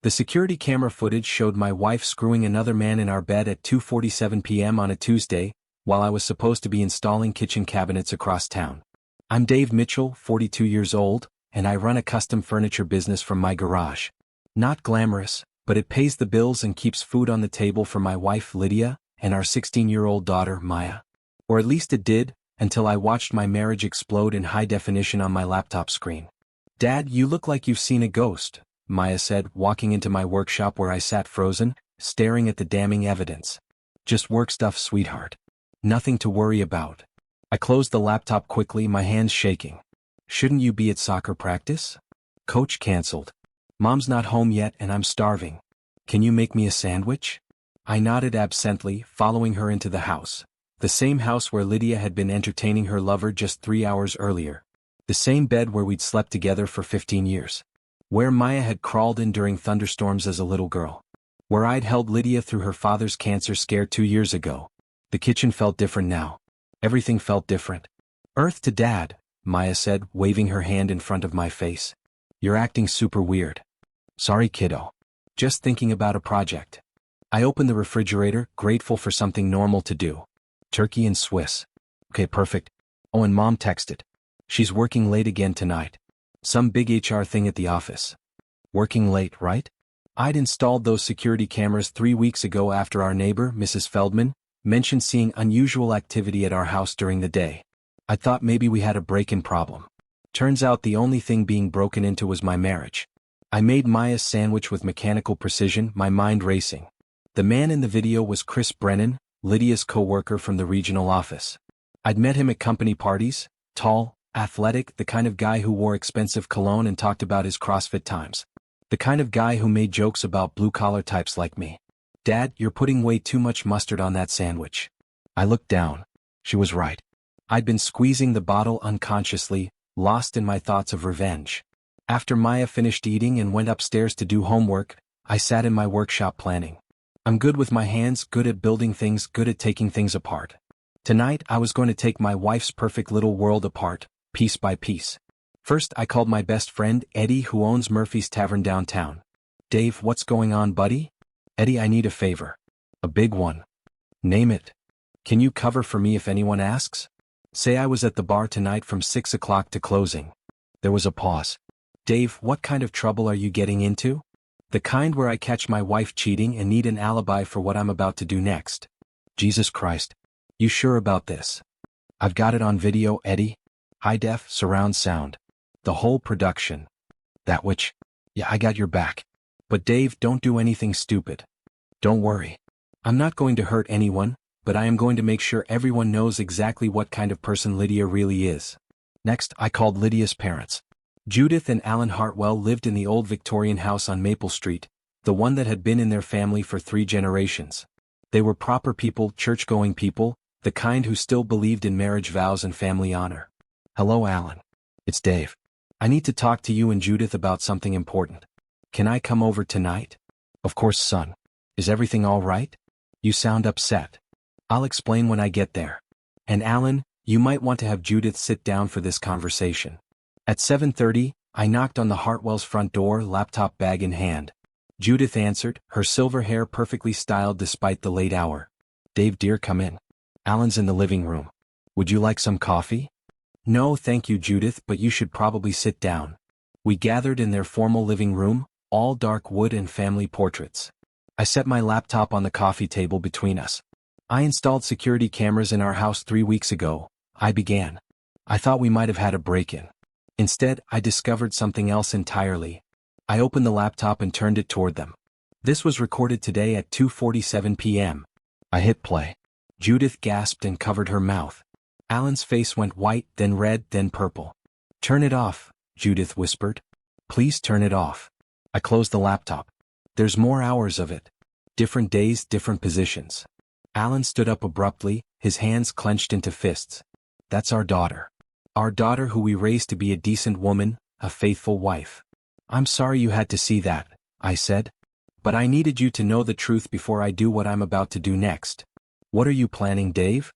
The security camera footage showed my wife screwing another man in our bed at 2:47 p.m. on a Tuesday, while I was supposed to be installing kitchen cabinets across town. I'm Dave Mitchell, 42 years old, and I run a custom furniture business from my garage. Not glamorous, but it pays the bills and keeps food on the table for my wife Lydia and our 16-year-old daughter Maya. Or at least it did, until I watched my marriage explode in high definition on my laptop screen. "Dad, you look like you've seen a ghost," Maya said, walking into my workshop where I sat frozen, staring at the damning evidence. "Just work stuff, sweetheart. Nothing to worry about." I closed the laptop quickly, my hands shaking. "Shouldn't you be at soccer practice? Coach canceled. Mom's not home yet and I'm starving. Can you make me a sandwich?" I nodded absently, following her into the house. The same house where Lydia had been entertaining her lover just 3 hours earlier. The same bed where we'd slept together for 15 years. Where Maya had crawled in during thunderstorms as a little girl. Where I'd held Lydia through her father's cancer scare 2 years ago. The kitchen felt different now. Everything felt different. "Earth to Dad," Maya said, waving her hand in front of my face. "You're acting super weird." "Sorry, kiddo. Just thinking about a project." I opened the refrigerator, grateful for something normal to do. "Turkey and Swiss." "Okay, perfect. Oh, and Mom texted. She's working late again tonight. Some big HR thing at the office." "Working late, right?" I'd installed those security cameras 3 weeks ago after our neighbor, Mrs. Feldman, mentioned seeing unusual activity at our house during the day. I thought maybe we had a break-in problem. Turns out the only thing being broken into was my marriage. I made Maya's sandwich with mechanical precision, my mind racing. The man in the video was Chris Brennan, Lydia's co-worker from the regional office. I'd met him at company parties, tall, athletic, the kind of guy who wore expensive cologne and talked about his CrossFit times. The kind of guy who made jokes about blue-collar types like me. "Dad, you're putting way too much mustard on that sandwich." I looked down. She was right. I'd been squeezing the bottle unconsciously, lost in my thoughts of revenge. After Maya finished eating and went upstairs to do homework, I sat in my workshop planning. I'm good with my hands, good at building things, good at taking things apart. Tonight I was going to take my wife's perfect little world apart, piece by piece. First I called my best friend, Eddie, who owns Murphy's Tavern downtown. "Dave, what's going on, buddy?" "Eddie, I need a favor." "A big one." "Name it." "Can you cover for me if anyone asks?" "Say I was at the bar tonight from 6 o'clock to closing." There was a pause. "Dave, what kind of trouble are you getting into?" "The kind where I catch my wife cheating and need an alibi for what I'm about to do next." "Jesus Christ. You sure about this?" "I've got it on video, Eddie. High def, surround sound. The whole production." "That which? Yeah, I got your back. But Dave, don't do anything stupid." "Don't worry. I'm not going to hurt anyone, but I am going to make sure everyone knows exactly what kind of person Lydia really is." Next, I called Lydia's parents. Judith and Alan Hartwell lived in the old Victorian house on Maple Street, the one that had been in their family for 3 generations. They were proper people, church-going people, the kind who still believed in marriage vows and family honor. "Hello, Alan. It's Dave. I need to talk to you and Judith about something important. Can I come over tonight?" "Of course, son. Is everything all right? You sound upset." "I'll explain when I get there. And Alan, you might want to have Judith sit down for this conversation." At 7:30, I knocked on the Hartwell's front door, laptop bag in hand. Judith answered, her silver hair perfectly styled despite the late hour. "Dave dear, come in. Alan's in the living room. Would you like some coffee?" "No thank you, Judith, but you should probably sit down." We gathered in their formal living room, all dark wood and family portraits. I set my laptop on the coffee table between us. "I installed security cameras in our house 3 weeks ago," I began. "I thought we might have had a break-in. Instead, I discovered something else entirely." I opened the laptop and turned it toward them. "This was recorded today at 2:47 p.m. I hit play. Judith gasped and covered her mouth. Alan's face went white, then red, then purple. "Turn it off," Judith whispered. "Please turn it off." I closed the laptop. "There's more hours of it. Different days, different positions." Alan stood up abruptly, his hands clenched into fists. "That's our daughter. Our daughter who we raised to be a decent woman, a faithful wife." "I'm sorry you had to see that," I said. "But I needed you to know the truth before I do what I'm about to do next." "What are you planning, Dave?"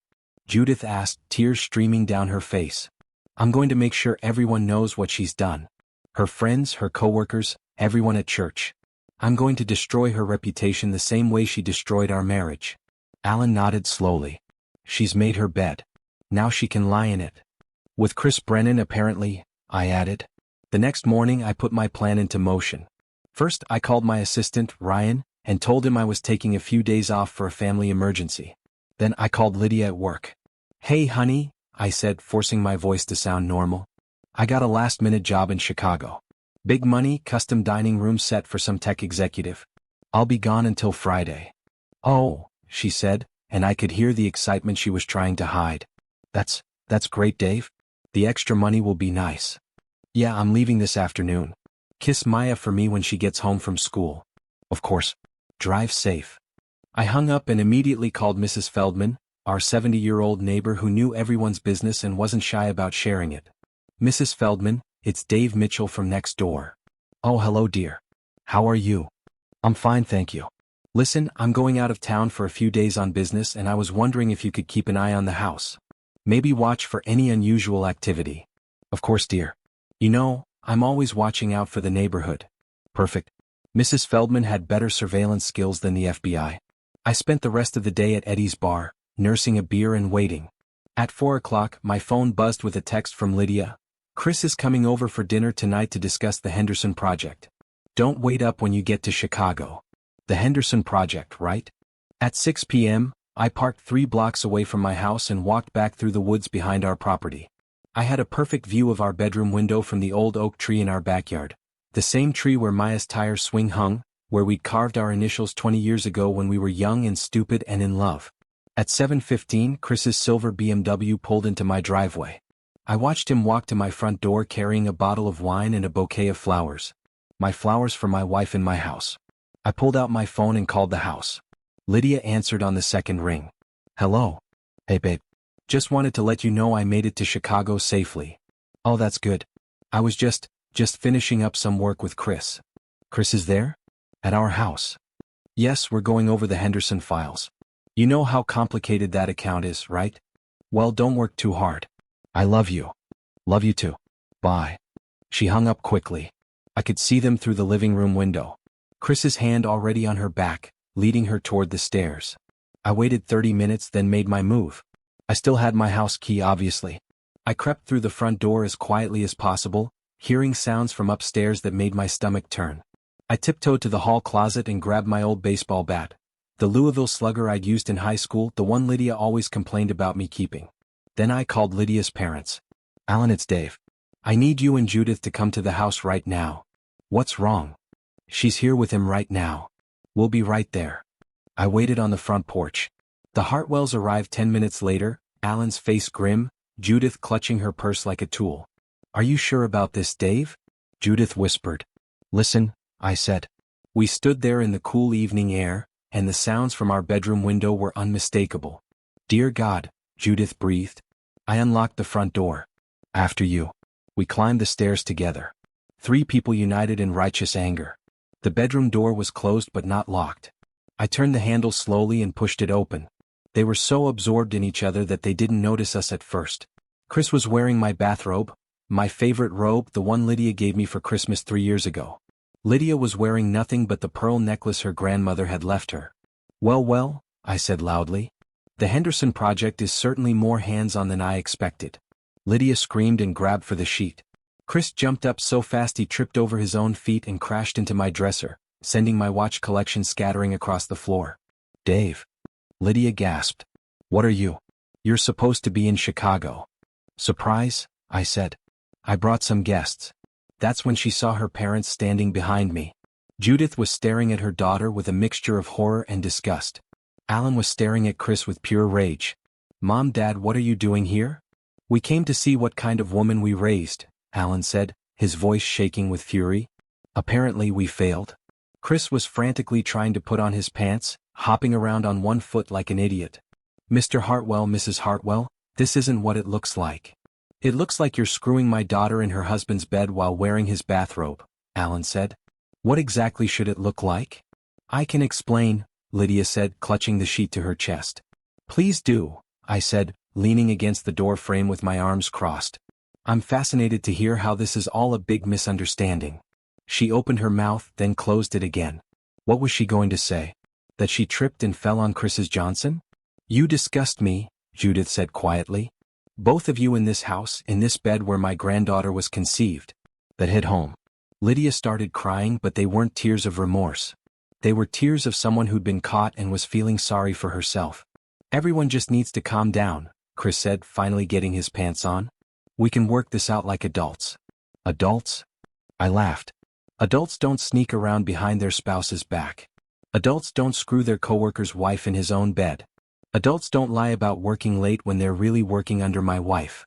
Judith asked, tears streaming down her face. "I'm going to make sure everyone knows what she's done. Her friends, her coworkers, everyone at church. I'm going to destroy her reputation the same way she destroyed our marriage. Alan nodded slowly. She's made her bed. Now she can lie in it. With Chris Brennan apparently, I added. The next morning I put my plan into motion. First I called my assistant, Ryan, and told him I was taking a few days off for a family emergency. Then I called Lydia at work. Hey honey, I said, forcing my voice to sound normal. I got a last-minute job in Chicago. Big money, custom dining room set for some tech executive. I'll be gone until Friday. Oh, she said, and I could hear the excitement she was trying to hide. That's great, Dave. The extra money will be nice. Yeah, I'm leaving this afternoon. Kiss Maya for me when she gets home from school. Of course. Drive safe. I hung up and immediately called Mrs. Feldman, our 70-year-old neighbor who knew everyone's business and wasn't shy about sharing it. Mrs. Feldman, it's Dave Mitchell from next door. Oh, hello dear. How are you? I'm fine, thank you. Listen, I'm going out of town for a few days on business and I was wondering if you could keep an eye on the house. Maybe watch for any unusual activity. Of course, dear. You know, I'm always watching out for the neighborhood. Perfect. Mrs. Feldman had better surveillance skills than the FBI. I spent the rest of the day at Eddie's bar, nursing a beer and waiting. At 4 o'clock, my phone buzzed with a text from Lydia. Chris is coming over for dinner tonight to discuss the Henderson Project. Don't wait up when you get to Chicago. The Henderson Project, right? At 6 p.m., I parked 3 blocks away from my house and walked back through the woods behind our property. I had a perfect view of our bedroom window from the old oak tree in our backyard. The same tree where Maya's tire swing hung, where we'd carved our initials 20 years ago when we were young and stupid and in love. At 7:15, Chris's silver BMW pulled into my driveway. I watched him walk to my front door carrying a bottle of wine and a bouquet of flowers. My flowers for my wife in my house. I pulled out my phone and called the house. Lydia answered on the second ring. Hello. Hey babe. Just wanted to let you know I made it to Chicago safely. Oh, that's good. I was just finishing up some work with Chris. Chris is there? At our house. Yes, we're going over the Henderson files. You know how complicated that account is, right? Well, don't work too hard. I love you. Love you too. Bye. She hung up quickly. I could see them through the living room window. Chris's hand already on her back, leading her toward the stairs. I waited 30 minutes, then made my move. I still had my house key, obviously. I crept through the front door as quietly as possible, hearing sounds from upstairs that made my stomach turn. I tiptoed to the hall closet and grabbed my old baseball bat. The Louisville Slugger I'd used in high school, the one Lydia always complained about me keeping. Then I called Lydia's parents. Alan, it's Dave. I need you and Judith to come to the house right now. What's wrong? She's here with him right now. We'll be right there. I waited on the front porch. The Hartwells arrived 10 minutes later, Alan's face grim, Judith clutching her purse like a tool. Are you sure about this, Dave? Judith whispered. Listen, I said. We stood there in the cool evening air, and the sounds from our bedroom window were unmistakable. Dear God, Judith breathed. I unlocked the front door. After you. We climbed the stairs together. 3 people united in righteous anger. The bedroom door was closed but not locked. I turned the handle slowly and pushed it open. They were so absorbed in each other that they didn't notice us at first. Chris was wearing my bathrobe, my favorite robe, the one Lydia gave me for Christmas 3 years ago. Lydia was wearing nothing but the pearl necklace her grandmother had left her. Well, I said loudly. The Henderson Project is certainly more hands-on than I expected. Lydia screamed and grabbed for the sheet. Chris jumped up so fast he tripped over his own feet and crashed into my dresser, sending my watch collection scattering across the floor. Dave. Lydia gasped. What are you? You're supposed to be in Chicago. Surprise, I said. I brought some guests. That's when she saw her parents standing behind me. Judith was staring at her daughter with a mixture of horror and disgust. Alan was staring at Chris with pure rage. Mom, Dad, what are you doing here? We came to see what kind of woman we raised, Alan said, his voice shaking with fury. Apparently we failed. Chris was frantically trying to put on his pants, hopping around on one foot like an idiot. Mr. Hartwell, Mrs. Hartwell, this isn't what it looks like. It looks like you're screwing my daughter in her husband's bed while wearing his bathrobe, Alan said. What exactly should it look like? I can explain, Lydia said, clutching the sheet to her chest. Please do, I said, leaning against the door frame with my arms crossed. I'm fascinated to hear how this is all a big misunderstanding. She opened her mouth, then closed it again. What was she going to say? That she tripped and fell on Chris's Johnson? You disgust me, Judith said quietly. Both of you in this house, in this bed where my granddaughter was conceived. That hit home. Lydia started crying, but they weren't tears of remorse. They were tears of someone who'd been caught and was feeling sorry for herself. Everyone just needs to calm down, Chris said, finally getting his pants on. We can work this out like adults. Adults? I laughed. Adults don't sneak around behind their spouse's back. Adults don't screw their coworker's wife in his own bed. Adults don't lie about working late when they're really working under my wife.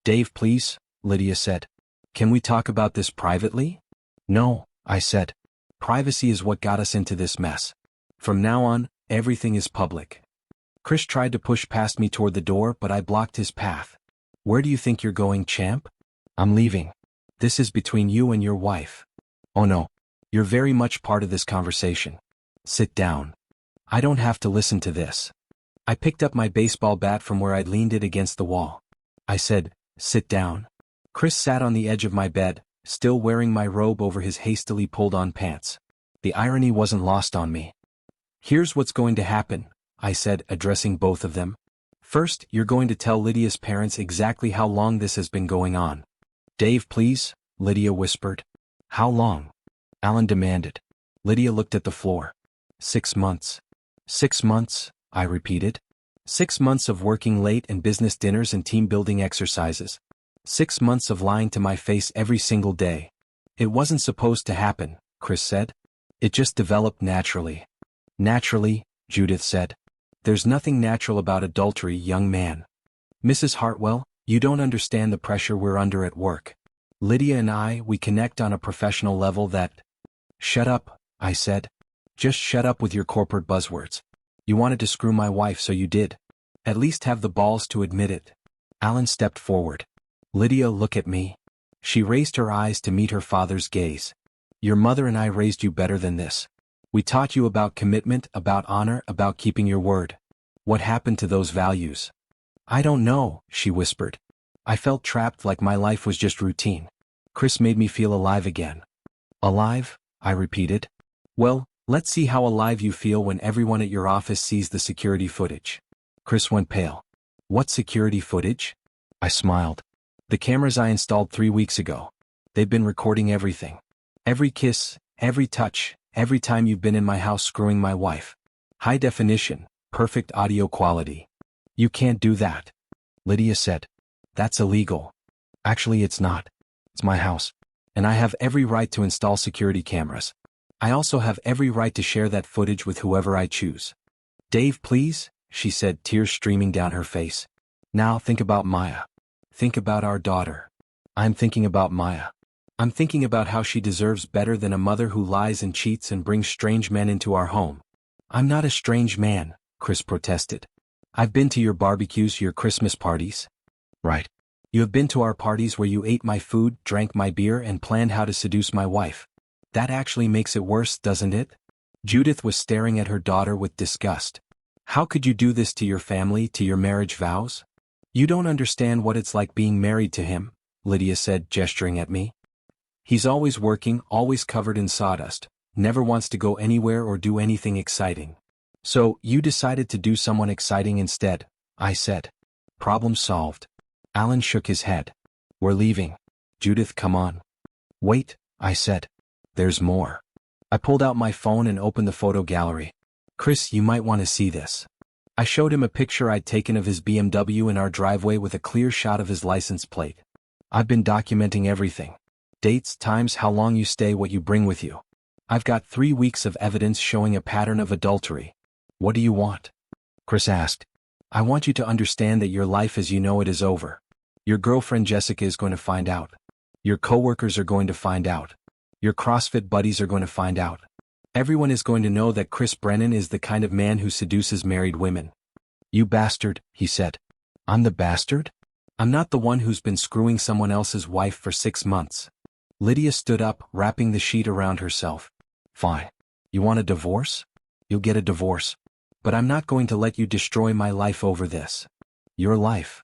Dave, please, Lydia said. Can we talk about this privately? No, I said. Privacy is what got us into this mess. From now on, everything is public. Chris tried to push past me toward the door, but I blocked his path. Where do you think you're going, champ? I'm leaving. This is between you and your wife. Oh no. You're very much part of this conversation. Sit down. I don't have to listen to this. I picked up my baseball bat from where I'd leaned it against the wall. I said, sit down. Chris sat on the edge of my bed, still wearing my robe over his hastily pulled-on pants. The irony wasn't lost on me. Here's what's going to happen, I said, addressing both of them. First, you're going to tell Lydia's parents exactly how long this has been going on. Dave, please, Lydia whispered. How long? Alan demanded. Lydia looked at the floor. 6 months. 6 months, I repeated. 6 months of working late and business dinners and team-building exercises. 6 months of lying to my face every single day. It wasn't supposed to happen, Chris said. It just developed naturally. Naturally, Judith said. There's nothing natural about adultery, young man. Mrs. Hartwell, you don't understand the pressure we're under at work. Lydia and I, we connect on a professional level that... Shut up, I said. Just shut up with your corporate buzzwords. You wanted to screw my wife, so you did. At least have the balls to admit it. Alan stepped forward. Lydia, look at me. She raised her eyes to meet her father's gaze. Your mother and I raised you better than this. We taught you about commitment, about honor, about keeping your word. What happened to those values? I don't know, she whispered. I felt trapped, like my life was just routine. Chris made me feel alive again. Alive? I repeated. Well, let's see how alive you feel when everyone at your office sees the security footage. Chris went pale. What security footage? I smiled. The cameras I installed 3 weeks ago. They've been recording everything. Every kiss, every touch, every time you've been in my house screwing my wife. High definition, perfect audio quality. You can't do that. Lydia said. That's illegal. Actually, it's not. It's my house. And I have every right to install security cameras. I also have every right to share that footage with whoever I choose. Dave, please, she said, tears streaming down her face. Now think about Maya. Think about our daughter. I'm thinking about Maya. I'm thinking about how she deserves better than a mother who lies and cheats and brings strange men into our home. I'm not a strange man, Chris protested. I've been to your barbecues, your Christmas parties. Right. You have been to our parties where you ate my food, drank my beer, and planned how to seduce my wife. That actually makes it worse, doesn't it? Judith was staring at her daughter with disgust. How could you do this to your family, to your marriage vows? You don't understand what it's like being married to him, Lydia said, gesturing at me. He's always working, always covered in sawdust, never wants to go anywhere or do anything exciting. So, you decided to do someone exciting instead, I said. Problem solved. Alan shook his head. We're leaving. Judith, come on. Wait, I said. There's more. I pulled out my phone and opened the photo gallery. Chris, you might want to see this. I showed him a picture I'd taken of his BMW in our driveway with a clear shot of his license plate. I've been documenting everything. Dates, times, how long you stay, what you bring with you. I've got 3 weeks of evidence showing a pattern of adultery. What do you want? Chris asked. I want you to understand that your life as you know it is over. Your girlfriend Jessica is going to find out. Your coworkers are going to find out. Your CrossFit buddies are going to find out. Everyone is going to know that Chris Brennan is the kind of man who seduces married women. You bastard, he said. I'm the bastard? I'm not the one who's been screwing someone else's wife for 6 months. Lydia stood up, wrapping the sheet around herself. Fine. You want a divorce? You'll get a divorce. But I'm not going to let you destroy my life over this. Your life.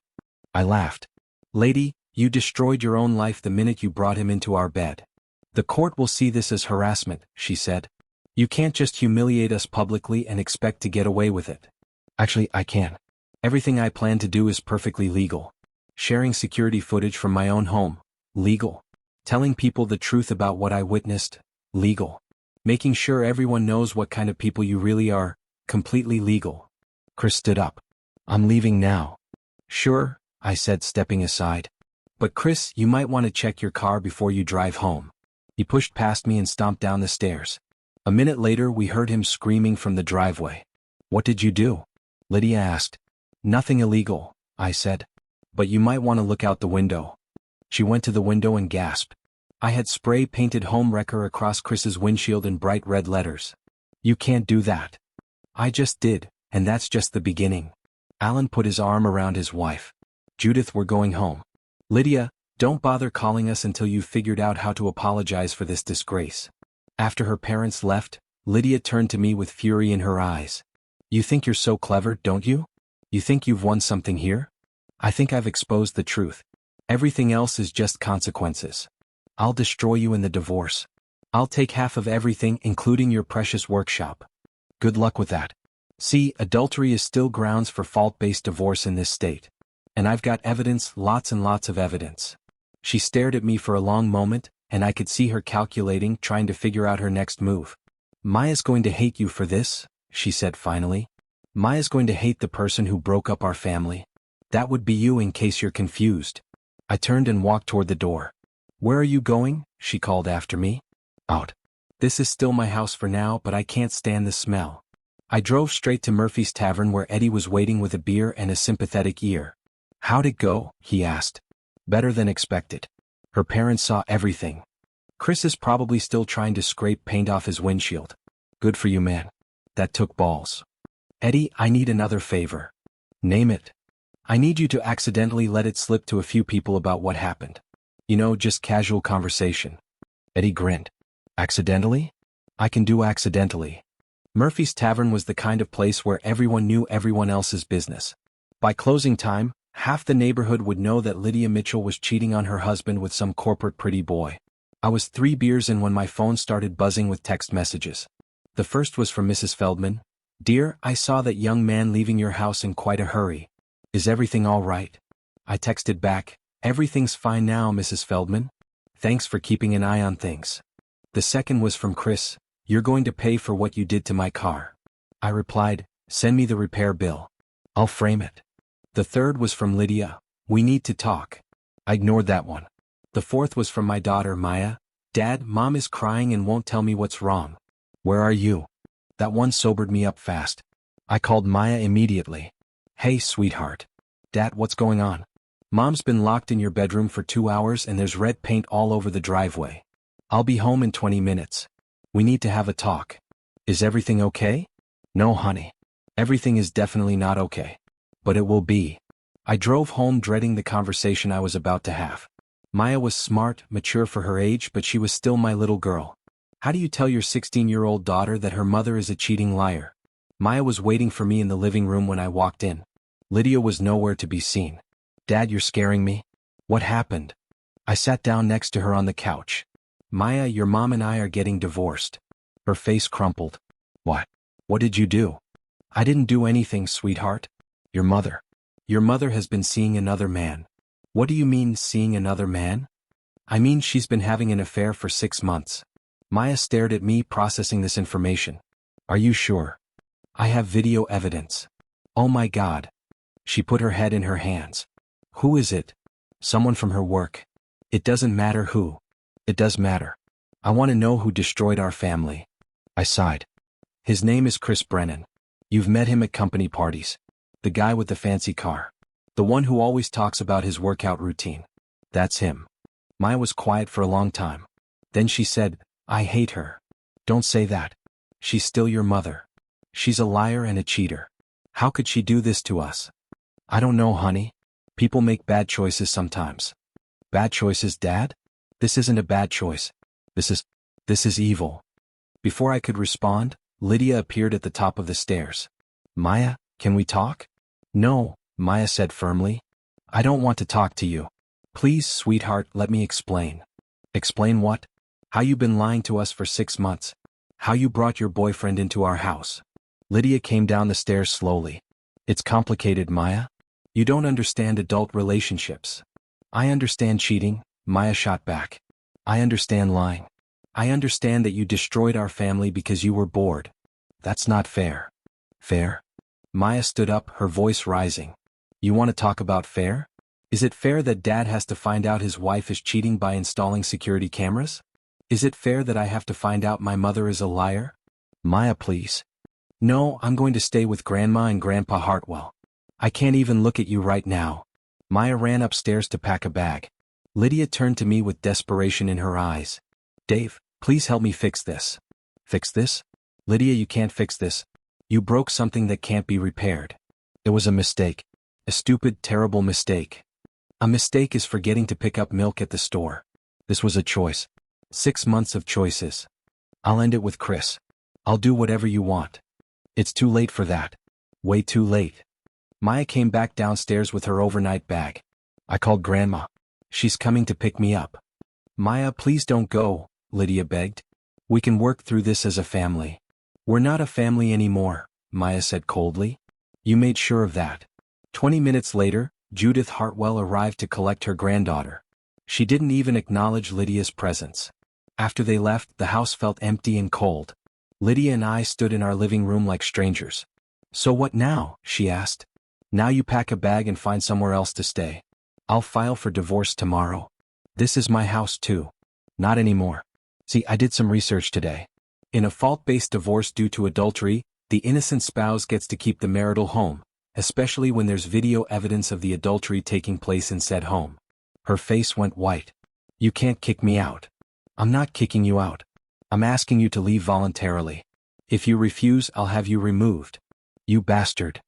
I laughed. Lady, you destroyed your own life the minute you brought him into our bed. The court will see this as harassment, she said. You can't just humiliate us publicly and expect to get away with it. Actually, I can. Everything I plan to do is perfectly legal. Sharing security footage from my own home, legal. Telling people the truth about what I witnessed, legal. Making sure everyone knows what kind of people you really are, completely legal. Chris stood up. I'm leaving now. Sure, I said, stepping aside. But Chris, you might want to check your car before you drive home. He pushed past me and stomped down the stairs. A minute later we heard him screaming from the driveway. What did you do? Lydia asked. Nothing illegal, I said. But you might want to look out the window. She went to the window and gasped. I had spray-painted home wrecker across Chris's windshield in bright red letters. You can't do that. I just did, and that's just the beginning. Alan put his arm around his wife. Judith, we're going home. Lydia, don't bother calling us until you've figured out how to apologize for this disgrace. After her parents left, Lydia turned to me with fury in her eyes. You think you're so clever, don't you? You think you've won something here? I think I've exposed the truth. Everything else is just consequences. I'll destroy you in the divorce. I'll take half of everything, including your precious workshop. Good luck with that. See, adultery is still grounds for fault-based divorce in this state. And I've got evidence, lots and lots of evidence. She stared at me for a long moment, and I could see her calculating, trying to figure out her next move. Maya's going to hate you for this, she said finally. Maya's going to hate the person who broke up our family. That would be you, in case you're confused. I turned and walked toward the door. Where are you going? She called after me. Out. This is still my house for now, but I can't stand the smell. I drove straight to Murphy's Tavern where Eddie was waiting with a beer and a sympathetic ear. How'd it go? He asked. Better than expected. Her parents saw everything. Chris is probably still trying to scrape paint off his windshield. Good for you, man. That took balls. Eddie, I need another favor. Name it. I need you to accidentally let it slip to a few people about what happened. You know, just casual conversation. Eddie grinned. Accidentally? I can do accidentally. Murphy's Tavern was the kind of place where everyone knew everyone else's business. By closing time, half the neighborhood would know that Lydia Mitchell was cheating on her husband with some corporate pretty boy. I was 3 beers in when my phone started buzzing with text messages. The first was from Mrs. Feldman. Dear, I saw that young man leaving your house in quite a hurry. Is everything all right? I texted back, everything's fine now, Mrs. Feldman. Thanks for keeping an eye on things. The second was from Chris. You're going to pay for what you did to my car. I replied, send me the repair bill. I'll frame it. The third was from Lydia. We need to talk. I ignored that one. The fourth was from my daughter Maya. Dad, Mom is crying and won't tell me what's wrong. Where are you? That one sobered me up fast. I called Maya immediately. Hey, sweetheart. Dad, what's going on? Mom's been locked in your bedroom for 2 hours and there's red paint all over the driveway. I'll be home in 20 minutes. We need to have a talk. Is everything okay? No, honey. Everything is definitely not okay. But it will be. I drove home dreading the conversation I was about to have. Maya was smart, mature for her age, but she was still my little girl. How do you tell your 16-year-old daughter that her mother is a cheating liar? Maya was waiting for me in the living room when I walked in. Lydia was nowhere to be seen. Dad, you're scaring me. What happened? I sat down next to her on the couch. Maya, your mom and I are getting divorced. Her face crumpled. What? What did you do? I didn't do anything, sweetheart. Your mother has been seeing another man. What do you mean, seeing another man? I mean she's been having an affair for 6 months. Maya stared at me, processing this information. Are you sure? I have video evidence. Oh my God. She put her head in her hands. Who is it? Someone from her work. It doesn't matter who. It does matter. I want to know who destroyed our family. I sighed. His name is Chris Brennan. You've met him at company parties. The guy with the fancy car. The one who always talks about his workout routine. That's him. Maya was quiet for a long time. Then she said, I hate her. Don't say that. She's still your mother. She's a liar and a cheater. How could she do this to us? I don't know, honey. People make bad choices sometimes. Bad choices, Dad? This isn't a bad choice. This is evil. Before I could respond, Lydia appeared at the top of the stairs. Maya, can we talk? No, Maya said firmly. I don't want to talk to you. Please, sweetheart, let me explain. Explain what? How you've been lying to us for 6 months. How you brought your boyfriend into our house. Lydia came down the stairs slowly. It's complicated, Maya. You don't understand adult relationships. I understand cheating, Maya shot back. I understand lying. I understand that you destroyed our family because you were bored. That's not fair. Fair? Maya stood up, her voice rising. You want to talk about fair? Is it fair that Dad has to find out his wife is cheating by installing security cameras? Is it fair that I have to find out my mother is a liar? Maya, please. No, I'm going to stay with Grandma and Grandpa Hartwell. I can't even look at you right now. Maya ran upstairs to pack a bag. Lydia turned to me with desperation in her eyes. Dave, please help me fix this. Fix this? Lydia, you can't fix this. You broke something that can't be repaired. It was a mistake. A stupid, terrible mistake. A mistake is forgetting to pick up milk at the store. This was a choice. 6 months of choices. I'll end it with Chris. I'll do whatever you want. It's too late for that. Way too late. Maya came back downstairs with her overnight bag. I called Grandma. She's coming to pick me up. Maya, please don't go, Lydia begged. We can work through this as a family. We're not a family anymore, Maya said coldly. You made sure of that. 20 minutes later, Judith Hartwell arrived to collect her granddaughter. She didn't even acknowledge Lydia's presence. After they left, the house felt empty and cold. Lydia and I stood in our living room like strangers. So what now? She asked. Now you pack a bag and find somewhere else to stay. I'll file for divorce tomorrow. This is my house too. Not anymore. See, I did some research today. In a fault-based divorce due to adultery, the innocent spouse gets to keep the marital home, especially when there's video evidence of the adultery taking place in said home. Her face went white. You can't kick me out. I'm not kicking you out. I'm asking you to leave voluntarily. If you refuse, I'll have you removed. You bastard.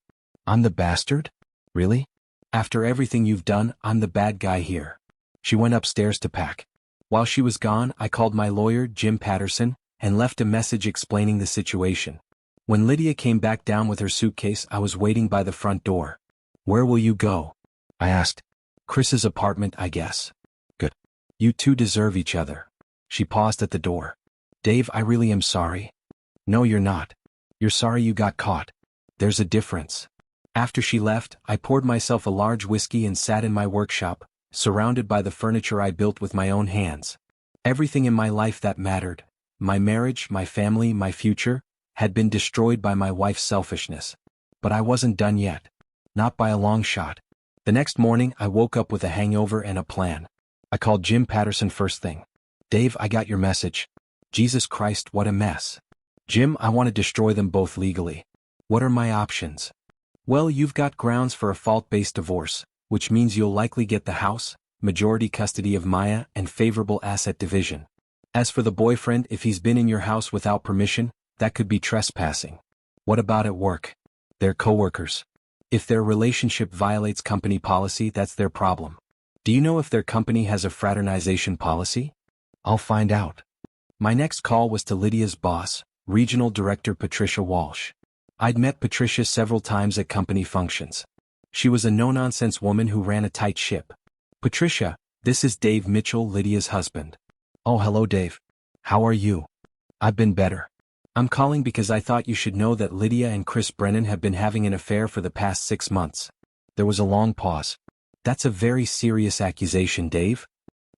I'm the bastard? Really? After everything you've done, I'm the bad guy here. She went upstairs to pack. While she was gone, I called my lawyer, Jim Patterson, and left a message explaining the situation. When Lydia came back down with her suitcase, I was waiting by the front door. Where will you go? I asked. Chris's apartment, I guess. Good. You two deserve each other. She paused at the door. Dave, I really am sorry. No, you're not. You're sorry you got caught. There's a difference. After she left, I poured myself a large whiskey and sat in my workshop, surrounded by the furniture I built with my own hands. Everything in my life that mattered, my marriage, my family, my future, had been destroyed by my wife's selfishness. But I wasn't done yet. Not by a long shot. The next morning, I woke up with a hangover and a plan. I called Jim Patterson first thing. Dave, I got your message. Jesus Christ, what a mess. Jim, I want to destroy them both legally. What are my options? Well, you've got grounds for a fault-based divorce, which means you'll likely get the house, majority custody of Maya, and favorable asset division. As for the boyfriend, if he's been in your house without permission, that could be trespassing. What about at work? They're coworkers. If their relationship violates company policy, that's their problem. Do you know if their company has a fraternization policy? I'll find out. My next call was to Lydia's boss, Regional Director Patricia Walsh. I'd met Patricia several times at company functions. She was a no-nonsense woman who ran a tight ship. Patricia, this is Dave Mitchell, Lydia's husband. Oh, hello, Dave. How are you? I've been better. I'm calling because I thought you should know that Lydia and Chris Brennan have been having an affair for the past 6 months. There was a long pause. That's a very serious accusation, Dave.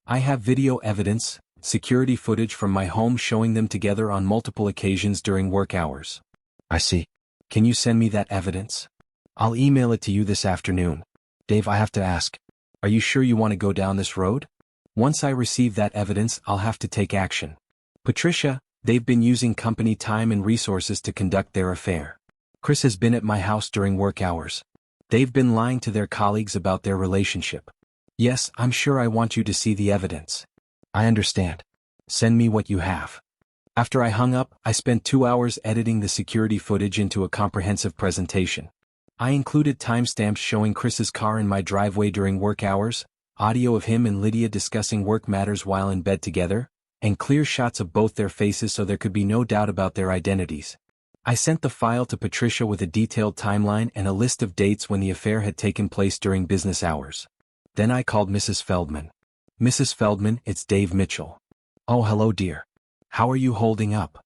I have video evidence, security footage from my home showing them together on multiple occasions during work hours. I see. Can you send me that evidence? I'll email it to you this afternoon. Dave, I have to ask. Are you sure you want to go down this road? Once I receive that evidence, I'll have to take action. Patricia, they've been using company time and resources to conduct their affair. Chris has been at my house during work hours. They've been lying to their colleagues about their relationship. Yes, I'm sure I want you to see the evidence. I understand. Send me what you have. After I hung up, I spent 2 hours editing the security footage into a comprehensive presentation. I included timestamps showing Chris's car in my driveway during work hours, audio of him and Lydia discussing work matters while in bed together, and clear shots of both their faces so there could be no doubt about their identities. I sent the file to Patricia with a detailed timeline and a list of dates when the affair had taken place during business hours. Then I called Mrs. Feldman. Mrs. Feldman, it's Dave Mitchell. Oh, hello, dear. How are you holding up?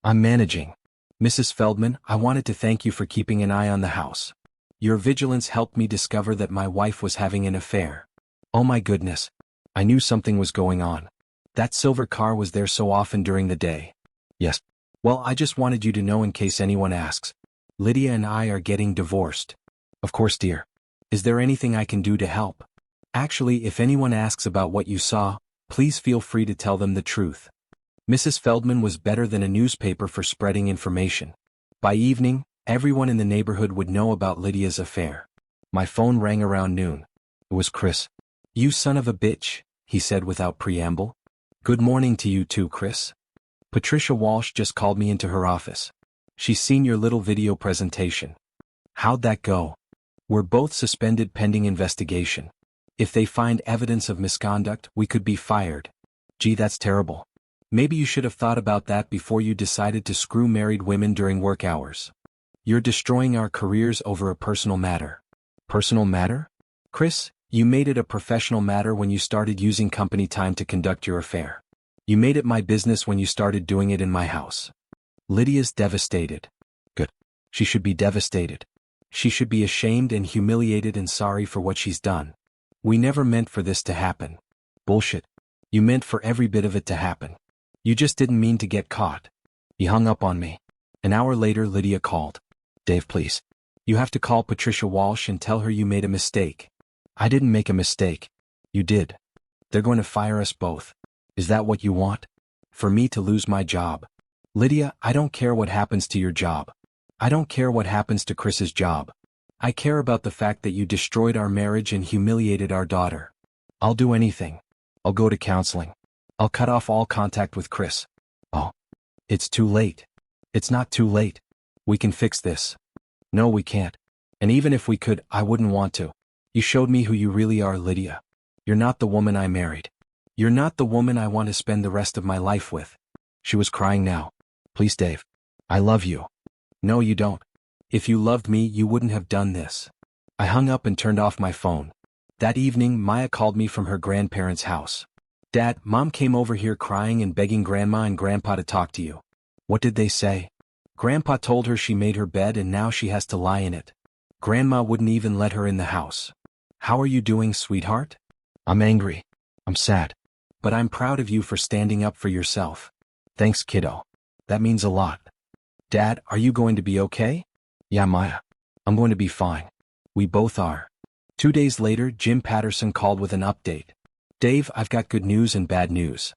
I'm managing. Mrs. Feldman, I wanted to thank you for keeping an eye on the house. Your vigilance helped me discover that my wife was having an affair. Oh my goodness. I knew something was going on. That silver car was there so often during the day. Yes. Well, I just wanted you to know in case anyone asks. Lydia and I are getting divorced. Of course, dear. Is there anything I can do to help? Actually, if anyone asks about what you saw, please feel free to tell them the truth. Mrs. Feldman was better than a newspaper for spreading information. By evening, everyone in the neighborhood would know about Lydia's affair. My phone rang around noon. It was Chris. You son of a bitch, he said without preamble. Good morning to you too, Chris. Patricia Walsh just called me into her office. She's seen your little video presentation. How'd that go? We're both suspended pending investigation. If they find evidence of misconduct, we could be fired. Gee, that's terrible. Maybe you should have thought about that before you decided to screw married women during work hours. You're destroying our careers over a personal matter. Personal matter? Chris, you made it a professional matter when you started using company time to conduct your affair. You made it my business when you started doing it in my house. Lydia's devastated. Good. She should be devastated. She should be ashamed and humiliated and sorry for what she's done. We never meant for this to happen. Bullshit. You meant for every bit of it to happen. You just didn't mean to get caught. He hung up on me. An hour later, Lydia called. Dave, please. You have to call Patricia Walsh and tell her you made a mistake. I didn't make a mistake. You did. They're going to fire us both. Is that what you want? For me to lose my job? Lydia, I don't care what happens to your job. I don't care what happens to Chris's job. I care about the fact that you destroyed our marriage and humiliated our daughter. I'll do anything. I'll go to counseling. I'll cut off all contact with Chris. Oh. It's too late. It's not too late. We can fix this. No, we can't. And even if we could, I wouldn't want to. You showed me who you really are, Lydia. You're not the woman I married. You're not the woman I want to spend the rest of my life with. She was crying now. Please, Dave. I love you. No, you don't. If you loved me, you wouldn't have done this. I hung up and turned off my phone. That evening, Maya called me from her grandparents' house. Dad, Mom came over here crying and begging Grandma and Grandpa to talk to you. What did they say? Grandpa told her she made her bed and now she has to lie in it. Grandma wouldn't even let her in the house. How are you doing, sweetheart? I'm angry. I'm sad. But I'm proud of you for standing up for yourself. Thanks, kiddo. That means a lot. Dad, are you going to be okay? Yeah, Maya. I'm going to be fine. We both are. 2 days later, Jim Patterson called with an update. Dave, I've got good news and bad news.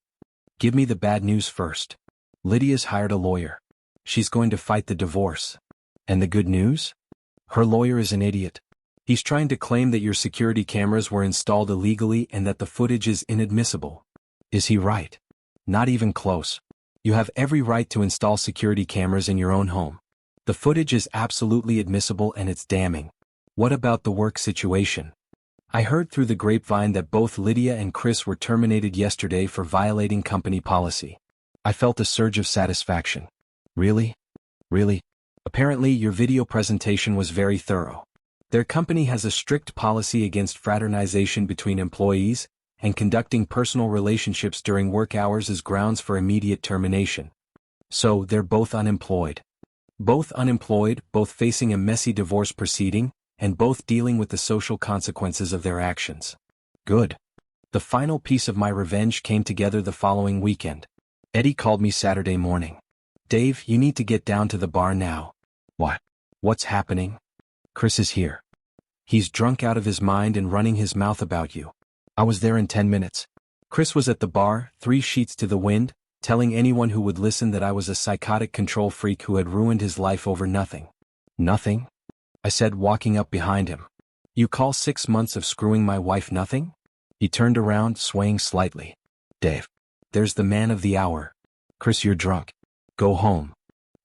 Give me the bad news first. Lydia's hired a lawyer. She's going to fight the divorce. And the good news? Her lawyer is an idiot. He's trying to claim that your security cameras were installed illegally and that the footage is inadmissible. Is he right? Not even close. You have every right to install security cameras in your own home. The footage is absolutely admissible and it's damning. What about the work situation? I heard through the grapevine that both Lydia and Chris were terminated yesterday for violating company policy. I felt a surge of satisfaction. Really? Really? Apparently your video presentation was very thorough. Their company has a strict policy against fraternization between employees, and conducting personal relationships during work hours is grounds for immediate termination. So, they're both unemployed. Both unemployed, both facing a messy divorce proceeding, and both dealing with the social consequences of their actions. Good. The final piece of my revenge came together the following weekend. Eddie called me Saturday morning. Dave, you need to get down to the bar now. What? What's happening? Chris is here. He's drunk out of his mind and running his mouth about you. I was there in 10 minutes. Chris was at the bar, 3 sheets to the wind, telling anyone who would listen that I was a psychotic control freak who had ruined his life over nothing. Nothing? I said, walking up behind him. You call 6 months of screwing my wife nothing? He turned around, swaying slightly. Dave. There's the man of the hour. Chris, you're drunk. Go home.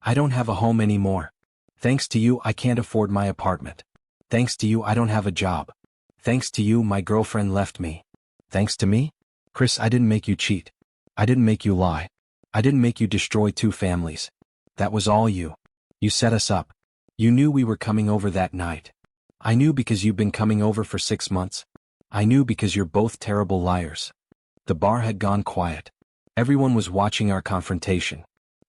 I don't have a home anymore. Thanks to you, I can't afford my apartment. Thanks to you, I don't have a job. Thanks to you, my girlfriend left me. Thanks to me? Chris, I didn't make you cheat. I didn't make you lie. I didn't make you destroy 2 families. That was all you. You set us up. You knew we were coming over that night. I knew because you've been coming over for 6 months. I knew because you're both terrible liars. The bar had gone quiet. Everyone was watching our confrontation.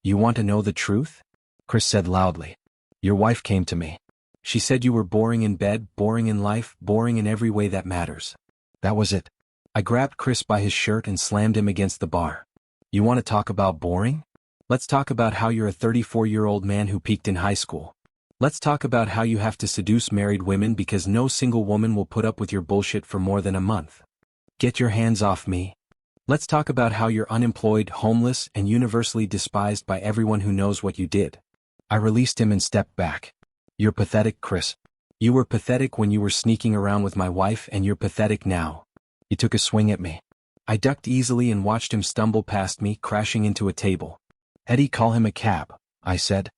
You want to know the truth? Chris said loudly. Your wife came to me. She said you were boring in bed, boring in life, boring in every way that matters. That was it. I grabbed Chris by his shirt and slammed him against the bar. You want to talk about boring? Let's talk about how you're a 34-year-old man who peaked in high school. Let's talk about how you have to seduce married women because no single woman will put up with your bullshit for more than a month. Get your hands off me. Let's talk about how you're unemployed, homeless, and universally despised by everyone who knows what you did. I released him and stepped back. You're pathetic, Chris. You were pathetic when you were sneaking around with my wife, and you're pathetic now. You took a swing at me. I ducked easily and watched him stumble past me, crashing into a table. Eddie, call him a cab, I said.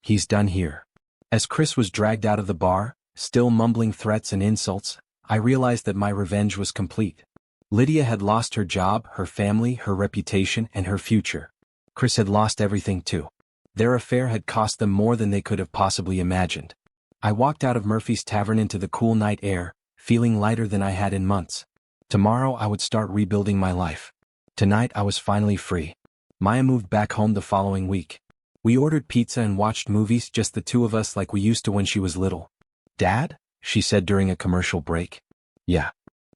He's done here. As Chris was dragged out of the bar, still mumbling threats and insults, I realized that my revenge was complete. Lydia had lost her job, her family, her reputation, and her future. Chris had lost everything too. Their affair had cost them more than they could have possibly imagined. I walked out of Murphy's Tavern into the cool night air, feeling lighter than I had in months. Tomorrow I would start rebuilding my life. Tonight I was finally free. Maya moved back home the following week. We ordered pizza and watched movies, just the two of us like we used to when she was little. Dad? She said during a commercial break. Yeah.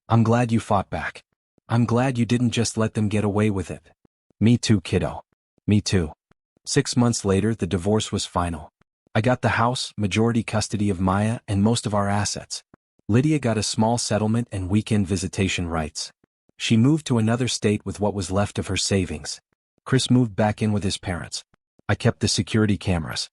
I'm glad you fought back. I'm glad you didn't just let them get away with it. Me too, kiddo. Me too. 6 months later, the divorce was final. I got the house, majority custody of Maya, and most of our assets. Lydia got a small settlement and weekend visitation rights. She moved to another state with what was left of her savings. Chris moved back in with his parents. I kept the security cameras.